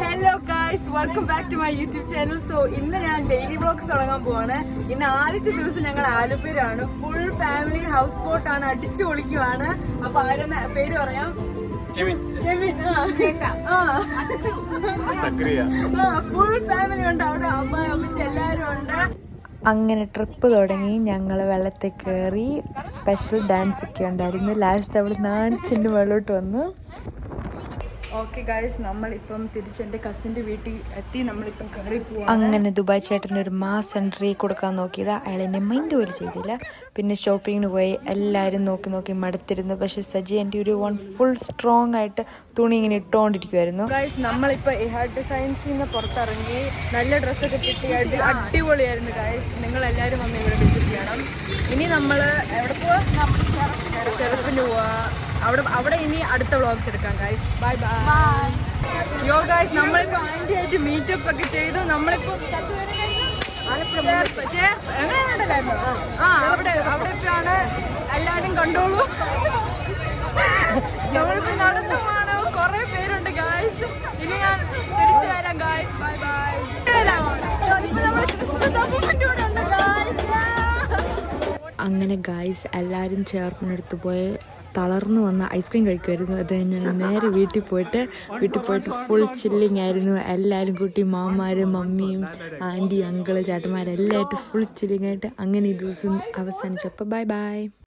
Hello guys, welcome back to my YouTube channel. So ഇന്ന് ഞാൻ daily vlogs തുടങ്ങാൻ പോവാണ്. ഇന്ന് ആദ്യത്തെ ദിവസം ഞങ്ങൾ ആലപ്പുഴയാണ്. ഫുൾ ഫാമിലി ഹൗസ് ബോട്ടാണ്, അടിച്ചു പൊളിക്കുവാണ്. അപ്പൊ ആരെന്ന പേര് പറയാം? ഫുൾ ഫാമിലി ഉണ്ട് അവിടെ, അമ്മ അമ്മച്ചി എല്ലാരും ഉണ്ട്. അങ്ങനെ ട്രിപ്പ് തുടങ്ങി. ഞങ്ങൾ വെള്ളത്തിൽ കയറി. സ്പെഷ്യൽ ഡാൻസ് ഒക്കെ ഉണ്ടായിരുന്നു. ലാസ്റ്റ് അവൾ നാണിച്ചെൻ്റെ വെള്ളോട്ട് വന്നു. ഓക്കെ ഗൈസ്, നമ്മളിപ്പം തിരിച്ചെൻ്റെ കസിൻ്റെ വീട്ടിൽ എത്തി. നമ്മളിപ്പം കയറി പോവാം. അങ്ങനെ ദുബായ് ചേട്ടന് ഒരു മാസ് എൻട്രി കൊടുക്കാൻ നോക്കിയതാ. അയാൾ എന്നെ മൈൻഡ് പോലും ചെയ്തില്ല. പിന്നെ ഷോപ്പിങ്ങിന് പോയി. എല്ലാവരും നോക്കി മടുത്തിരുന്നു. പക്ഷെ സജി എൻ്റെ ഒരു ഫുൾ സ്ട്രോങ് ആയിട്ട് തുണി ഇങ്ങനെ ഇട്ടുകൊണ്ടിരിക്കുമായിരുന്നു. ഗൈസ്, നമ്മളിപ്പോൾ ഇഹാർട്ട് ഡിസൈൻസിൽ നിന്ന് പുറത്തിറങ്ങി. നല്ല ഡ്രസ്സൊക്കെ കിട്ടി, അടിപൊളിയായിരുന്നു ഗൈസ്. നിങ്ങളെല്ലാവരും വന്ന് ഇവിടെ വിസിറ്റ് ചെയ്യണം. ഇനി നമ്മൾ എവിടെ പോവാ? ചെറുപ്പിന് പോവാ. അവിടെ ഇനി അടുത്ത വ്ളോഗ്സ് എടുക്കാം ഗൈസ്. Bye bye. യോ ഗൈസ്, നമ്മളിപ്പോ ആന്റി ആയിട്ട് മീറ്റപ്പ് ഒക്കെ ചെയ്തു. നമ്മളിപ്പോ എങ്ങനെയുണ്ടല്ലായിരുന്നു? അവിടെ ഇപ്പാണ്. എല്ലാരും കണ്ടോളൂ. നമ്മളിപ്പോ നടന്നു പോവാണ്. കൊറേ പേരുണ്ട് ഗൈസ്. ഇനി ഞാൻ തിരിച്ചു വരാം ഗൈസ്. Bye bye. അങ്ങനെ ഗായ്സ് എല്ലാവരും ചേർപ്പിനടുത്ത് പോയി തളർന്നു വന്ന ഐസ്ക്രീം കഴിക്കുമായിരുന്നു. അത് കഴിഞ്ഞ് നേരെ വീട്ടിൽ പോയിട്ട് ഫുൾ ചില്ലിങ് ആയിരുന്നു. എല്ലാവരും കൂട്ടി മാമാരും മമ്മിയും ആൻറ്റി അങ്കിള് ചേട്ടന്മാരെല്ലായിട്ട് ഫുൾ ചില്ലിങ് ആയിട്ട് അങ്ങനെ ഈ ദിവസം അവസാനിച്ചു. അപ്പോൾ ബൈ ബൈ.